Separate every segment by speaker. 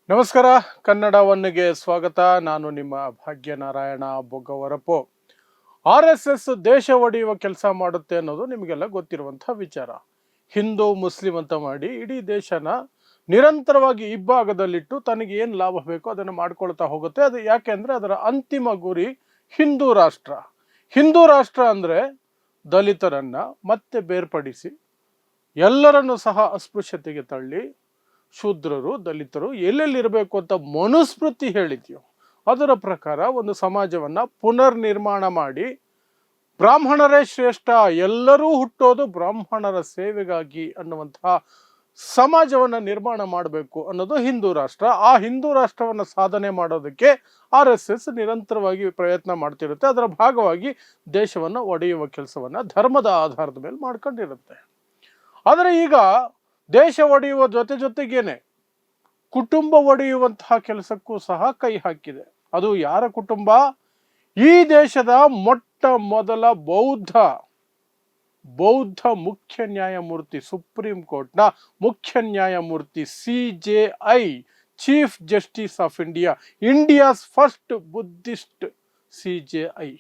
Speaker 1: ನಮಸ್ಕಾರ. ಕನ್ನಡ ಒನ್ಗೆ ಸ್ವಾಗತ. ನಾನು ನಿಮ್ಮ ಭಾಗ್ಯನಾರಾಯಣ ಬೊಗ್ಗವರಪು. RSS ದೇಶ ಒಡೆಯುವ ಕೆಲಸ ಮಾಡುತ್ತೆ ಅನ್ನೋದು ನಿಮಗೆಲ್ಲ ಗೊತ್ತಿರುವಂಥ ವಿಚಾರ. ಹಿಂದೂ ಮುಸ್ಲಿಂ ಅಂತ ಮಾಡಿ ಇಡೀ ದೇಶನ ನಿರಂತರವಾಗಿ ಇಬ್ಬಾಗದಲ್ಲಿಟ್ಟು ತನಗೆ ಏನು ಲಾಭ ಬೇಕೋ ಅದನ್ನು ಮಾಡ್ಕೊಳ್ತಾ ಹೋಗುತ್ತೆ. ಅದು ಯಾಕೆ ಅಂದರೆ ಅದರ ಅಂತಿಮ ಗುರಿ ಹಿಂದೂ ರಾಷ್ಟ್ರ. ಹಿಂದೂ ರಾಷ್ಟ್ರ ಅಂದರೆ ದಲಿತರನ್ನ ಮತ್ತೆ ಬೇರ್ಪಡಿಸಿ ಎಲ್ಲರನ್ನೂ ಸಹ ಅಸ್ಪೃಶ್ಯತೆಗೆ ತಳ್ಳಿ ಶೂದ್ರರು ದಲಿತರು ಎಲ್ಲೆಲ್ಲಿರಬೇಕು ಅಂತ ಮನುಸ್ಮೃತಿ ಹೇಳಿದ್ಯೋ ಅದರ ಪ್ರಕಾರ ಒಂದು ಸಮಾಜವನ್ನ ಪುನರ್ ನಿರ್ಮಾಣ ಮಾಡಿ ಬ್ರಾಹ್ಮಣರೇ ಶ್ರೇಷ್ಠ, ಎಲ್ಲರೂ ಹುಟ್ಟೋದು ಬ್ರಾಹ್ಮಣರ ಸೇವೆಗಾಗಿ ಅನ್ನುವಂತಹ ಸಮಾಜವನ್ನ ನಿರ್ಮಾಣ ಮಾಡಬೇಕು ಅನ್ನೋದು ಹಿಂದೂ ರಾಷ್ಟ್ರ. ಆ ಹಿಂದೂ ರಾಷ್ಟ್ರವನ್ನು ಸಾಧನೆ ಮಾಡೋದಕ್ಕೆ RSS ನಿರಂತರವಾಗಿ ಪ್ರಯತ್ನ ಮಾಡ್ತಿರುತ್ತೆ. ಅದರ ಭಾಗವಾಗಿ ದೇಶವನ್ನು ಒಡೆಯುವ ಕೆಲಸವನ್ನ ಧರ್ಮದ ಆಧಾರದ ಮೇಲೆ ಮಾಡ್ಕೊಂಡಿರುತ್ತೆ. ಆದರೆ ಈಗ ದೇಶ ಒಡೆಯುವ ಜೊತೆಗೇನೆ ಕುಟುಂಬ ಒಡೆಯುವಂತಹ ಕೆಲಸಕ್ಕೂ ಸಹ ಕೈ ಹಾಕಿದೆ. ಅದು ಯಾರ ಕುಟುಂಬ? ಈ ದೇಶದ ಮೊಟ್ಟ ಮೊದಲ ಬೌದ್ಧ ಮುಖ್ಯ ನ್ಯಾಯಮೂರ್ತಿ, ಸುಪ್ರೀಂ ಕೋರ್ಟ್ನ ಮುಖ್ಯ ನ್ಯಾಯಮೂರ್ತಿ, CJI chief justice of India's first Buddhist CJI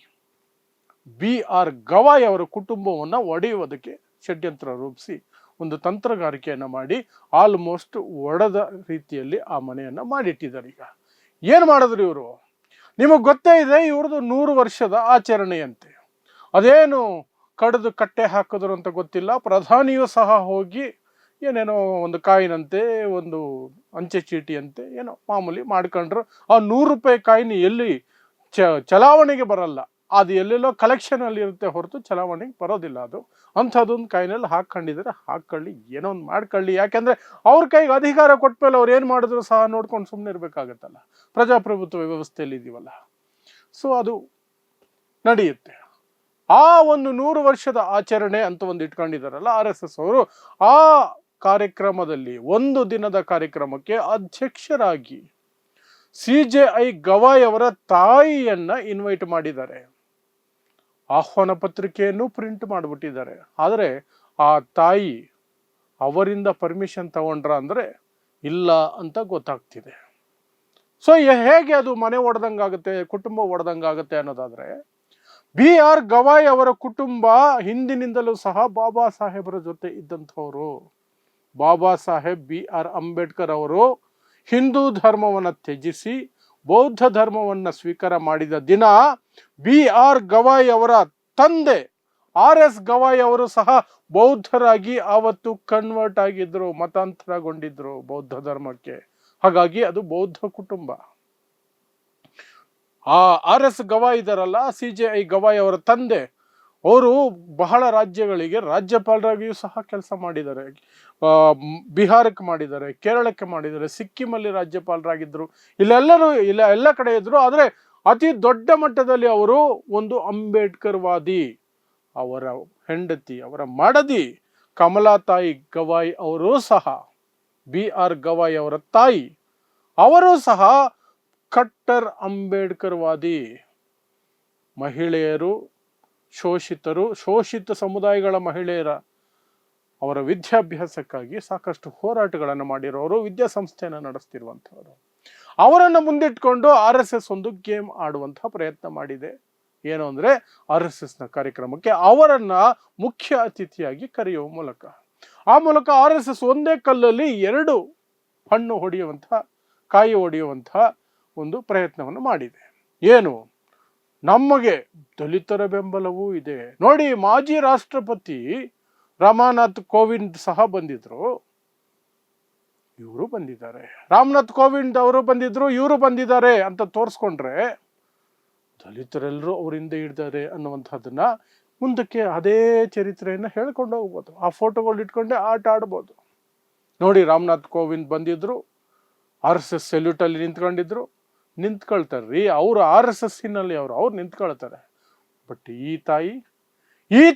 Speaker 1: BR Gavai ಅವರ ಕುಟುಂಬವನ್ನು ಒಡೆಯುವುದಕ್ಕೆ ಷಡ್ಯಂತ್ರ ರೂಪಿಸಿ ಒಂದು ತಂತ್ರಗಾರಿಕೆಯನ್ನು ಮಾಡಿ ಆಲ್ಮೋಸ್ಟ್ ಒಡೆದ ರೀತಿಯಲ್ಲಿ ಆ ಮನೆಯನ್ನು ಮಾಡಿಟ್ಟಿದ್ದಾರೆ. ಈಗ ಏನು ಮಾಡಿದ್ರು ಇವರು? ನಿಮಗೆ ಗೊತ್ತೇ ಇದೆ, ಇವ್ರದ್ದು 100 ವರ್ಷದ ಆಚರಣೆಯಂತೆ. ಅದೇನು ಕಡಿದು ಕಟ್ಟೆ ಹಾಕಿದ್ರು ಅಂತ ಗೊತ್ತಿಲ್ಲ. ಪ್ರಧಾನಿಯೂ ಸಹ ಹೋಗಿ ಏನೇನೋ ಒಂದು ಕಾಯಿನಂತೆ ಒಂದು ಅಂಚೆ ಚೀಟಿಯಂತೆ ಏನೋ ಮಾಮೂಲಿ ಮಾಡ್ಕೊಂಡ್ರು. ಆ 100 ರೂಪಾಯಿ ಕಾಯಿನ್ ಎಲ್ಲಿ ಚಲಾವಣೆಗೆ ಬರಲ್ಲ, ಅದು ಎಲ್ಲೆಲ್ಲೋ ಕಲೆಕ್ಷನಲ್ಲಿ ಇರುತ್ತೆ ಹೊರತು ಚಲಾವಣೆಗೆ ಬರೋದಿಲ್ಲ. ಅದು ಅಂಥದ್ದೊಂದು ಕಾಯಿನಲ್ಲಿ ಹಾಕ್ಕೊಂಡಿದ್ರೆ ಹಾಕ್ಕೊಳ್ಳಿ, ಏನೋ ಒಂದು ಮಾಡ್ಕೊಳ್ಳಿ. ಯಾಕೆಂದರೆ ಅವ್ರ ಕೈಗೆ ಅಧಿಕಾರ ಕೊಟ್ಟ ಮೇಲೆ ಅವ್ರು ಏನು ಮಾಡಿದ್ರು ಸಹ ನೋಡ್ಕೊಂಡು ಸುಮ್ಮನೆ ಇರಬೇಕಾಗತ್ತಲ್ಲ, ಪ್ರಜಾಪ್ರಭುತ್ವ ವ್ಯವಸ್ಥೆಯಲ್ಲಿ ಇದೀವಲ್ಲ. ಸೊ ಅದು ನಡೆಯುತ್ತೆ. ಆ ಒಂದು 100 ವರ್ಷದ ಆಚರಣೆ ಅಂತ ಒಂದು ಇಟ್ಕೊಂಡಿದ್ದಾರಲ್ಲ RSS ಅವರು, ಆ ಕಾರ್ಯಕ್ರಮದಲ್ಲಿ ಒಂದು ದಿನದ ಕಾರ್ಯಕ್ರಮಕ್ಕೆ ಅಧ್ಯಕ್ಷರಾಗಿ CJI ಗವಾಯ್ ಅವರ ತಾಯಿಯನ್ನ ಇನ್ವೈಟ್ ಮಾಡಿದ್ದಾರೆ. ಆಹ್ವಾನ ಪತ್ರಿಕೆಯನ್ನು ಪ್ರಿಂಟ್ ಮಾಡಿಬಿಟ್ಟಿದ್ದಾರೆ. ಆದರೆ ಆ ತಾಯಿ ಅವರಿಂದ ಪರ್ಮಿಷನ್ ತಗೊಂಡ್ರ ಅಂದರೆ ಇಲ್ಲ ಅಂತ ಗೊತ್ತಾಗ್ತಿದೆ. ಸೊ ಹೇಗೆ ಅದು ಮನೆ ಒಡೆದಂಗಾಗುತ್ತೆ, ಕುಟುಂಬ ಒಡೆದಂಗಾಗುತ್ತೆ ಅನ್ನೋದಾದರೆ, BR ಗವಾಯ್ ಅವರ ಕುಟುಂಬ ಹಿಂದಿನಿಂದಲೂ ಸಹ ಬಾಬಾ ಸಾಹೇಬರ ಜೊತೆ ಇದ್ದಂಥವರು. ಬಾಬಾ ಸಾಹೇಬ್ BR ಅಂಬೇಡ್ಕರ್ ಅವರು ಹಿಂದೂ ಧರ್ಮವನ್ನು ತ್ಯಜಿಸಿ ಬೌದ್ಧ ಧರ್ಮವನ್ನು ಸ್ವೀಕಾರ ಮಾಡಿದ ದಿನ BR ಗವಾಯ್ ಅವರ ತಂದೆ RS ಗವಾಯ್ ಅವರು ಸಹ ಬೌದ್ಧರಾಗಿ ಆವತ್ತು ಕನ್ವರ್ಟ್ ಆಗಿದ್ರು, ಮತಾಂತರಗೊಂಡಿದ್ರು ಬೌದ್ಧ ಧರ್ಮಕ್ಕೆ. ಹಾಗಾಗಿ ಅದು ಬೌದ್ಧ ಕುಟುಂಬ. ಆ RS ಗವಾಯ್ ಇದಾರಲ್ಲ, CJI ಗವಾಯ್ ಅವರ ತಂದೆ, ಅವರು ಬಹಳ ರಾಜ್ಯಗಳಿಗೆ ರಾಜ್ಯಪಾಲರಾಗಿಯೂ ಸಹ ಕೆಲಸ ಮಾಡಿದ್ದಾರೆ. ಬಿಹಾರಕ್ಕೆ ಮಾಡಿದ್ದಾರೆ, ಕೇರಳಕ್ಕೆ ಮಾಡಿದ್ದಾರೆ, ಸಿಕ್ಕಿಮಲ್ಲಿ ರಾಜ್ಯಪಾಲರಾಗಿದ್ದರು, ಎಲ್ಲ ಕಡೆ ಇದ್ರು. ಆದರೆ ಅತಿ ದೊಡ್ಡ ಮಟ್ಟದಲ್ಲಿ ಅವರು ಒಂದು ಅಂಬೇಡ್ಕರ್ ವಾದಿ. ಅವರ ಹೆಂಡತಿ, ಅವರ ಮಡದಿ ಕಮಲಾತಾಯಿ ಗವಾಯ್ ಅವರು ಸಹ, BR ಗವಾಯ್ ಅವರ ತಾಯಿ, ಅವರು ಸಹ ಕಟ್ಟರ್ ಅಂಬೇಡ್ಕರ್ ವಾದಿ. ಮಹಿಳೆಯರು, ಶೋಷಿತ ಸಮುದಾಯಗಳ ಮಹಿಳೆಯರ ಅವರ ವಿದ್ಯಾಭ್ಯಾಸಕ್ಕಾಗಿ ಸಾಕಷ್ಟು ಹೋರಾಟಗಳನ್ನು ಮಾಡಿರೋರು, ವಿದ್ಯಾಸಂಸ್ಥೆಯನ್ನು ನಡೆಸ್ತಿರುವಂಥವರು. ಅವರನ್ನು ಮುಂದಿಟ್ಕೊಂಡು RSS ಒಂದು ಗೇಮ್ ಆಡುವಂತಹ ಪ್ರಯತ್ನ ಮಾಡಿದೆ. ಏನು ಅಂದರೆ, RSSನ ಕಾರ್ಯಕ್ರಮಕ್ಕೆ ಅವರನ್ನ ಮುಖ್ಯ ಅತಿಥಿಯಾಗಿ ಕರೆಯುವ ಮೂಲಕ, ಆ ಮೂಲಕ RSS ಒಂದೇ ಕಲ್ಲಲ್ಲಿ 2 ಹಣ್ಣು ಹೊಡೆಯುವಂತಹ, ಕಾಯಿ ಹೊಡೆಯುವಂತಹ ಒಂದು ಪ್ರಯತ್ನವನ್ನು ಮಾಡಿದೆ. ಏನು? ನಮಗೆ ದಲಿತರ ಬೆಂಬಲವೂ ಇದೆ. ನೋಡಿ, ಮಾಜಿ ರಾಷ್ಟ್ರಪತಿ ರಾಮನಾಥ್ ಕೋವಿಂದ್ ಸಹ ಬಂದಿದ್ರು, ಇವರು ಬಂದಿದ್ದಾರೆ. ರಾಮನಾಥ್ ಕೋವಿಂದ್ ಅವರು ಬಂದಿದ್ರು, ಇವರು ಬಂದಿದ್ದಾರೆ ಅಂತ ತೋರಿಸ್ಕೊಂಡ್ರೆ ದಲಿತರೆಲ್ಲರೂ ಅವರಿಂದ ಹಿಡಿದಾರೆ ಅನ್ನುವಂಥದ್ದನ್ನ ಮುಂದಕ್ಕೆ ಅದೇ ಚರಿತ್ರೆಯನ್ನು ಹೇಳ್ಕೊಂಡು ಹೋಗ್ಬೋದು. ಆ ಫೋಟೋಗಳು ಇಟ್ಕೊಂಡೆ ಆಟ ಆಡ್ಬೋದು. ನೋಡಿ, ರಾಮನಾಥ್ ಕೋವಿಂದ್ ಬಂದಿದ್ರು, RSS ಸೆಲ್ಯೂಟಲ್ಲಿ ನಿಂತ್ಕೊಳ್ತಾರ್ರಿ. ಅವರು RSSನಲ್ಲಿ ಅವ್ರು ನಿಂತ್ಕೊಳ್ತಾರೆ. ಬಟ್ ಈ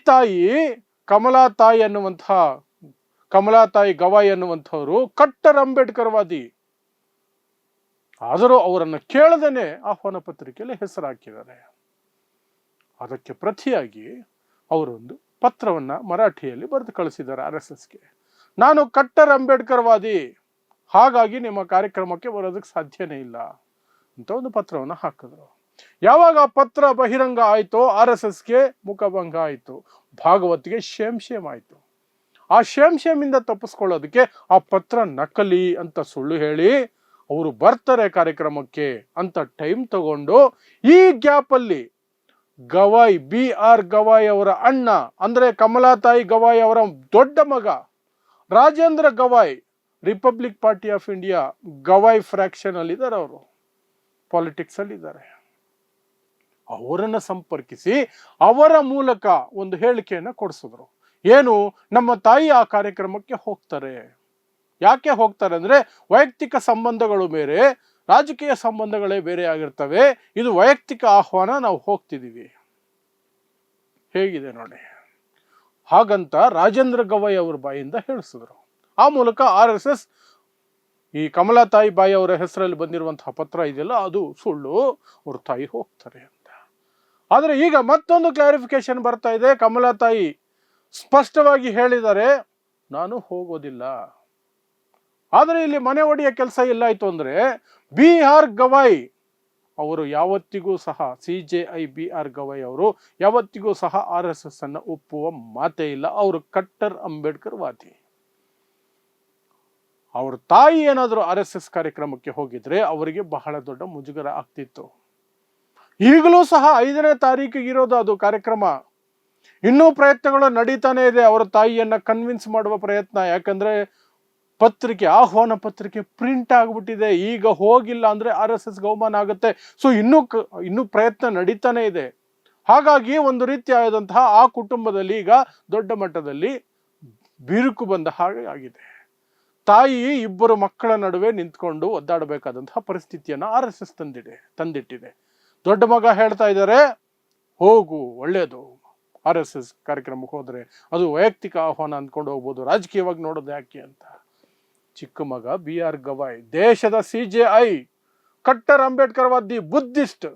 Speaker 1: ತಾಯಿ ಕಮಲಾತಾಯಿ ಗವಾಯ್ ಅನ್ನುವಂಥವ್ರು ಕಟ್ಟರ್ ಅಂಬೇಡ್ಕರ್ ವಾದಿ. ಆದರೂ ಅವರನ್ನು ಕೇಳದೇನೆ ಆಹ್ವಾನ ಪತ್ರಿಕೆಯಲ್ಲಿ ಹೆಸರು ಹಾಕಿದ್ದಾರೆ. ಅದಕ್ಕೆ ಪ್ರತಿಯಾಗಿ ಅವರೊಂದು ಪತ್ರವನ್ನ ಮರಾಠಿಯಲ್ಲಿ ಬರೆದು ಕಳಿಸಿದ್ದಾರೆ RSSಗೆ. ನಾನು ಕಟ್ಟರ್ ಅಂಬೇಡ್ಕರ್ ವಾದಿ, ಹಾಗಾಗಿ ನಿಮ್ಮ ಕಾರ್ಯಕ್ರಮಕ್ಕೆ ಬರೋದಕ್ಕೆ ಸಾಧ್ಯನೇ ಇಲ್ಲ ಅಂತ ಒಂದು ಪತ್ರವನ್ನು ಹಾಕಿದ್ರು. ಯಾವಾಗ ಆ ಪತ್ರ ಬಹಿರಂಗ ಆಯಿತೋ RSSಗೆ ಮುಖಭಂಗ ಆಯಿತು, ಭಾಗವತ್ಗೆ ಶೇಮ್ ಆಯಿತು. ಆ ಶೇಮಿಂದ ತಪ್ಪಿಸ್ಕೊಳ್ಳೋದಕ್ಕೆ ಆ ಪತ್ರ ನಕಲಿ ಅಂತ ಸುಳ್ಳು ಹೇಳಿ ಅವರು ಬರ್ತಾರೆ ಕಾರ್ಯಕ್ರಮಕ್ಕೆ ಅಂತ ಟೈಮ್ ತಗೊಂಡು ಈ ಗ್ಯಾಪಲ್ಲಿ ಗವಾಯ್ BR ಗವಾಯ್ ಅವರ ಅಣ್ಣ ಅಂದ್ರೆ ಕಮಲಾತಾಯಿ ಗವಾಯ್ ಅವರ ದೊಡ್ಡ ಮಗ Rajendra Gavai republic party of India Gavai fraction ಅಲ್ಲಿ ಇದ್ದಾರೆ, ಅವರು ಪಾಲಿಟಿಕ್ಸ್ ಅಲ್ಲಿ ಇದ್ದಾರೆ. ಅವರನ್ನ ಸಂಪರ್ಕಿಸಿ ಅವರ ಮೂಲಕ ಒಂದು ಹೇಳಿಕೆಯನ್ನ ಕೊಡಿಸಿದ್ರು. ಏನು, ನಮ್ಮ ತಾಯಿ ಆ ಕಾರ್ಯಕ್ರಮಕ್ಕೆ ಹೋಗ್ತಾರೆ. ಯಾಕೆ ಹೋಗ್ತಾರೆ ಅಂದ್ರೆ ವೈಯಕ್ತಿಕ ಸಂಬಂಧಗಳು ಬೇರೆ, ರಾಜಕೀಯ ಸಂಬಂಧಗಳೇ ಬೇರೆ ಆಗಿರ್ತವೆ, ಇದು ವೈಯಕ್ತಿಕ ಆಹ್ವಾನ, ನಾವು ಹೋಗ್ತಿದೀವಿ. ಹೇಗಿದೆ ನೋಡಿ. ಹಾಗಂತ ರಾಜೇಂದ್ರ ಗವಾಯ್ ಅವ್ರ ಬಾಯಿಂದ ಹೇಳಿಸಿದ್ರು. ಆ ಮೂಲಕ RSS ಈ ಕಮಲಾತಾಯಿ ಬಾಯಿ ಅವರ ಹೆಸರಲ್ಲಿ ಬಂದಿರುವಂತಹ ಪತ್ರ ಇದೆಯಲ್ಲ ಅದು ಸುಳ್ಳು, ಅವ್ರ ತಾಯಿ ಹೋಗ್ತಾರೆ ಅಂತ. ಆದ್ರೆ ಈಗ ಮತ್ತೊಂದು ಕ್ಲಾರಿಫಿಕೇಶನ್ ಬರ್ತಾ ಇದೆ. ಕಮಲಾತಾಯಿ ಸ್ಪಷ್ಟವಾಗಿ ಹೇಳಿದ್ದಾರೆ, ನಾನು ಹೋಗೋದಿಲ್ಲ. ಆದರೆ ಇಲ್ಲಿ ಮನೆ ಒಡೆಯ ಕೆಲಸ ಎಲ್ಲಾಯ್ತು ಅಂದ್ರೆ BR ಗವಾಯ್ ಅವರು ಯಾವತ್ತಿಗೂ ಸಹ CJI BR ಗವಾಯ್ ಅವರು ಯಾವತ್ತಿಗೂ ಸಹ RSS ಅನ್ನ ಒಪ್ಪುವ ಮಾತೇ ಇಲ್ಲ. ಅವರು ಕಟ್ಟರ್ ಅಂಬೇಡ್ಕರ್ ವಾದಿ. ಅವ್ರ ತಾಯಿ ಏನಾದರೂ RSS ಕಾರ್ಯಕ್ರಮಕ್ಕೆ ಹೋಗಿದ್ರೆ ಅವರಿಗೆ ಬಹಳ ದೊಡ್ಡ ಮುಜುಗರ ಆಗ್ತಿತ್ತು. ಈಗಲೂ ಸಹ 5ನೇ ತಾರೀಕಿಗೆ ಇರೋದು ಅದು ಕಾರ್ಯಕ್ರಮ. ಇನ್ನೂ ಪ್ರಯತ್ನಗಳು ನಡೀತಾನೆ ಇದೆ ಅವರ ತಾಯಿಯನ್ನ ಕನ್ವಿನ್ಸ್ ಮಾಡುವ ಪ್ರಯತ್ನ. ಯಾಕಂದ್ರೆ ಪತ್ರಿಕೆ, ಆಹ್ವಾನ ಪತ್ರಿಕೆ ಪ್ರಿಂಟ್ ಆಗ್ಬಿಟ್ಟಿದೆ. ಈಗ ಹೋಗಿಲ್ಲ ಅಂದ್ರೆ RSS ಅವಮಾನ ಆಗುತ್ತೆ. ಸೊ ಇನ್ನೂ ಪ್ರಯತ್ನ ನಡೀತಾನೆ ಇದೆ. ಹಾಗಾಗಿ ಒಂದು ರೀತಿಯಾದಂತಹ ಆ ಕುಟುಂಬದಲ್ಲಿ ಈಗ ದೊಡ್ಡ ಮಟ್ಟದಲ್ಲಿ ಬಿರುಕು ಬಂದ ಹಾಗೆ ಆಗಿದೆ. ತಾಯಿ ಇಬ್ಬರು ಮಕ್ಕಳ ನಡುವೆ ನಿಂತ್ಕೊಂಡು ಒದ್ದಾಡಬೇಕಾದಂತಹ ಪರಿಸ್ಥಿತಿಯನ್ನ RSS ತಂದಿಟ್ಟಿದೆ. ದೊಡ್ಡ ಮಗ ಹೇಳ್ತಾ ಇದ್ದಾರೆ, ಹೋಗು, ಒಳ್ಳೇದು, RSS ಕಾರ್ಯಕ್ರಮಕ್ಕೆ ಹೋದ್ರೆ ಅದು ವೈಯಕ್ತಿಕ ಆಹ್ವಾನ ಅಂದ್ಕೊಂಡು ಹೋಗ್ಬೋದು, ರಾಜಕೀಯವಾಗಿ ನೋಡೋದು ಯಾಕೆ ಅಂತ. ಚಿಕ್ಕ ಮಗ BR ಗವಾಯ್ ದೇಶದ CJI ಕಟ್ಟರ್ ಅಂಬೇಡ್ಕರ್ ವಾದಿ ಬುದ್ಧಿಸ್ಟ್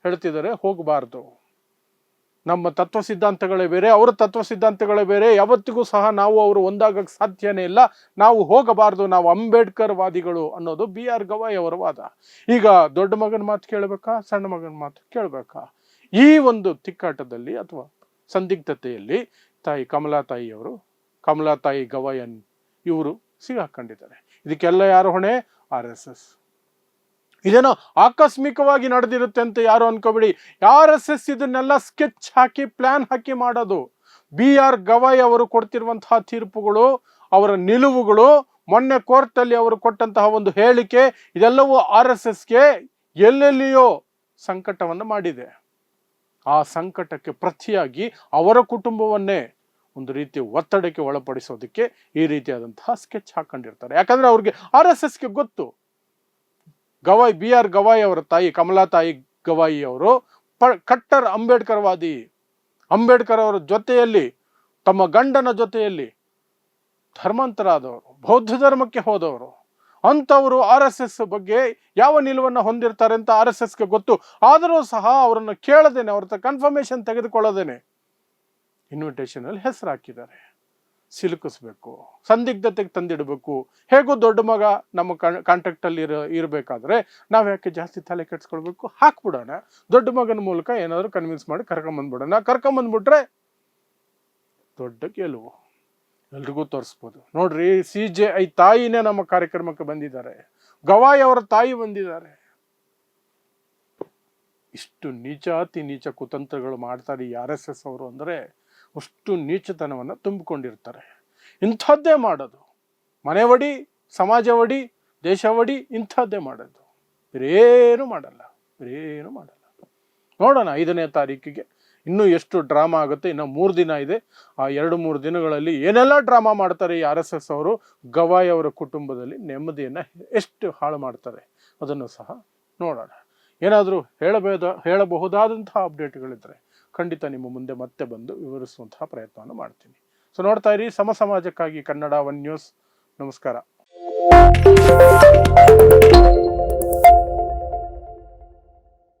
Speaker 1: ಹೇಳ್ತಿದ್ದಾರೆ, ಹೋಗಬಾರ್ದು. ನಮ್ಮ ತತ್ವ ಸಿದ್ಧಾಂತಗಳೇ ಬೇರೆ, ಅವರ ತತ್ವ ಸಿದ್ಧಾಂತಗಳೇ ಬೇರೆ. ಯಾವತ್ತಿಗೂ ಸಹ ನಾವು ಅವರು ಒಂದಾಗಕ್ಕೆ ಸಾಧ್ಯನೇ ಇಲ್ಲ. ನಾವು ಹೋಗಬಾರ್ದು, ನಾವು ಅಂಬೇಡ್ಕರ್ ವಾದಿಗಳು ಅನ್ನೋದು BR ಗವಾಯ್ ಅವರ ವಾದ. ಈಗ ದೊಡ್ಡ ಮಗನ ಮಾತು ಕೇಳಬೇಕಾ, ಸಣ್ಣ ಮಗನ ಮಾತು ಕೇಳಬೇಕಾ? ಈ ಒಂದು ತಿಕ್ಕಾಟದಲ್ಲಿ ಅಥವಾ ಸಂದಿಗ್ಧತೆಯಲ್ಲಿ ತಾಯಿ ಕಮಲಾತಾಯಿ ಗವಾಯನ್ ಇವರು ಸಿಗಾಕೊಂಡಿದ್ದಾರೆ. ಇದಕ್ಕೆಲ್ಲ ಯಾರು ಹೊಣೆ? RSS. ಇದೇನೋ ಆಕಸ್ಮಿಕವಾಗಿ ನಡೆದಿರುತ್ತೆ ಅಂತ ಯಾರು ಅನ್ಕೋಬಿಡಿ. RSS ಇದನ್ನೆಲ್ಲ ಸ್ಕೆಚ್ ಹಾಕಿ ಪ್ಲಾನ್ ಹಾಕಿ ಮಾಡೋದು. BR ಗವಾಯ್ ಅವರು ಕೊಡ್ತಿರುವಂತಹ ತೀರ್ಪುಗಳು, ಅವರ ನಿಲುವುಗಳು, ಮೊನ್ನೆ ಕೋರ್ಟ್ ಅಲ್ಲಿ ಅವರು ಕೊಟ್ಟಂತಹ ಒಂದು ಹೇಳಿಕೆ, ಇದೆಲ್ಲವೂ RSSಗೆ ಎಲ್ಲೆಲ್ಲಿಯೋ ಸಂಕಟವನ್ನು ಮಾಡಿದೆ. ಆ ಸಂಕಟಕ್ಕೆ ಪ್ರತಿಯಾಗಿ ಅವರ ಕುಟುಂಬವನ್ನೇ ಒಂದು ರೀತಿ ಒತ್ತಡಕ್ಕೆ ಒಳಪಡಿಸೋದಕ್ಕೆ ಈ ರೀತಿಯಾದಂತಹ ಸ್ಕೆಚ್ ಹಾಕೊಂಡಿರ್ತಾರೆ. ಯಾಕಂದ್ರೆ ಅವ್ರಿಗೆ RSSಗೆ ಗೊತ್ತು, BR ಗವಾಯ್ ಅವರ ತಾಯಿ ಕಮಲಾತಾಯಿ ಗವಾಯಿ ಅವರು ಕಟ್ಟರ್ ಅಂಬೇಡ್ಕರ್ ವಾದಿ. ಅಂಬೇಡ್ಕರ್ ಅವರ ಜೊತೆಯಲ್ಲಿ, ತಮ್ಮ ಗಂಡನ ಜೊತೆಯಲ್ಲಿ ಧರ್ಮಾಂತರ ಆದವರು, ಬೌದ್ಧ ಧರ್ಮಕ್ಕೆ ಹೋದವರು. ಅಂಥವರು RSS ಬಗ್ಗೆ ಯಾವ ನಿಲುವನ್ನು ಹೊಂದಿರ್ತಾರೆ ಅಂತ RSSಗೆ ಗೊತ್ತು. ಆದರೂ ಸಹ ಅವರನ್ನು ಕೇಳದೇನೆ, ಅವ್ರ ಕನ್ಫರ್ಮೇಶನ್ ತೆಗೆದುಕೊಳ್ಳೋದೇನೆ ಇನ್ವಿಟೇಷನ್ ಅಲ್ಲಿ ಹೆಸರು ಹಾಕಿದ್ದಾರೆ. ಸಿಲುಕಿಸ್ಬೇಕು, ಸಂದಿಗ್ಧತೆಗೆ ತಂದಿಡಬೇಕು. ಹೇಗೂ ದೊಡ್ಡ ಮಗ ನಮ್ಮ ಕಾಂಟ್ಯಾಕ್ಟ್ ಅಲ್ಲಿ ಇರಬೇಕಾದ್ರೆ ನಾವ್ ಯಾಕೆ ಜಾಸ್ತಿ ತಲೆ ಕೆಡ್ಸ್ಕೊಳ್ಬೇಕು? ಹಾಕ್ಬಿಡೋಣ, ದೊಡ್ಡ ಮಗನ ಮೂಲಕ ಏನಾದ್ರು ಕನ್ವಿನ್ಸ್ ಮಾಡಿ ಕರ್ಕೊಂಬಂದ್ಬಿಡೋಣ. ಕರ್ಕೊಂಬಂದ್ಬಿಟ್ರೆ ದೊಡ್ಡ ಗೆಲುವು, ಎಲ್ರಿಗೂ ತೋರಿಸ್ಬೋದು. ನೋಡ್ರಿ, CJI ತಾಯಿನೇ ನಮ್ಮ ಕಾರ್ಯಕ್ರಮಕ್ಕೆ ಬಂದಿದ್ದಾರೆ, ಗವಾಯ್ ಅವರ ತಾಯಿ ಬಂದಿದ್ದಾರೆ. ಇಷ್ಟು ಅತಿ ನೀಚ ಕುತಂತ್ರಗಳು ಮಾಡ್ತಾರೆ ಈ RSS ಅವರು ಅಂದ್ರೆ ಅಷ್ಟು ನೀಚತನವನ್ನ ತುಂಬಿಕೊಂಡಿರ್ತಾರೆ. ಇಂಥದ್ದೇ ಮಾಡೋದು, ಮನೆ ಒಡಿ, ಸಮಾಜ ಒಡಿ, ದೇಶ ಒಡಿ, ಇಂಥದ್ದೇ ಮಾಡೋದು, ಬೇರೇನು ಮಾಡಲ್ಲ. ನೋಡೋಣ 5ನೇ ತಾರೀಕಿಗೆ ಇನ್ನೂ ಎಷ್ಟು ಡ್ರಾಮಾ ಆಗುತ್ತೆ. ಇನ್ನು 3 ದಿನ ಇದೆ. ಆ 2-3 ದಿನಗಳಲ್ಲಿ ಏನೆಲ್ಲ ಡ್ರಾಮಾ ಮಾಡ್ತಾರೆ ಈ RSS ಅವರು. ಗವಾಯ್ ಅವರ ಕುಟುಂಬದಲ್ಲಿ ನೆಮ್ಮದಿಯನ್ನ ಎಷ್ಟು ಹಾಳು ಮಾಡ್ತಾರೆ ಅದನ್ನು ಸಹ ನೋಡೋಣ. ಏನಾದರೂ ಹೇಳಬಹುದಾದಂತಹ ಅಪ್ಡೇಟ್ಗಳಿದ್ರೆ ಖಂಡಿತ ನಿಮ್ಮ ಮುಂದೆ ಮತ್ತೆ ಬಂದು ವಿವರಿಸುವಂತಹ ಪ್ರಯತ್ನವನ್ನು ಮಾಡ್ತೀನಿ. ಸೊ ನೋಡ್ತಾ ಇರಿ ಸಮಾಜಕ್ಕಾಗಿ ಕನ್ನಡ 1 ನ್ಯೂಸ್. ನಮಸ್ಕಾರ.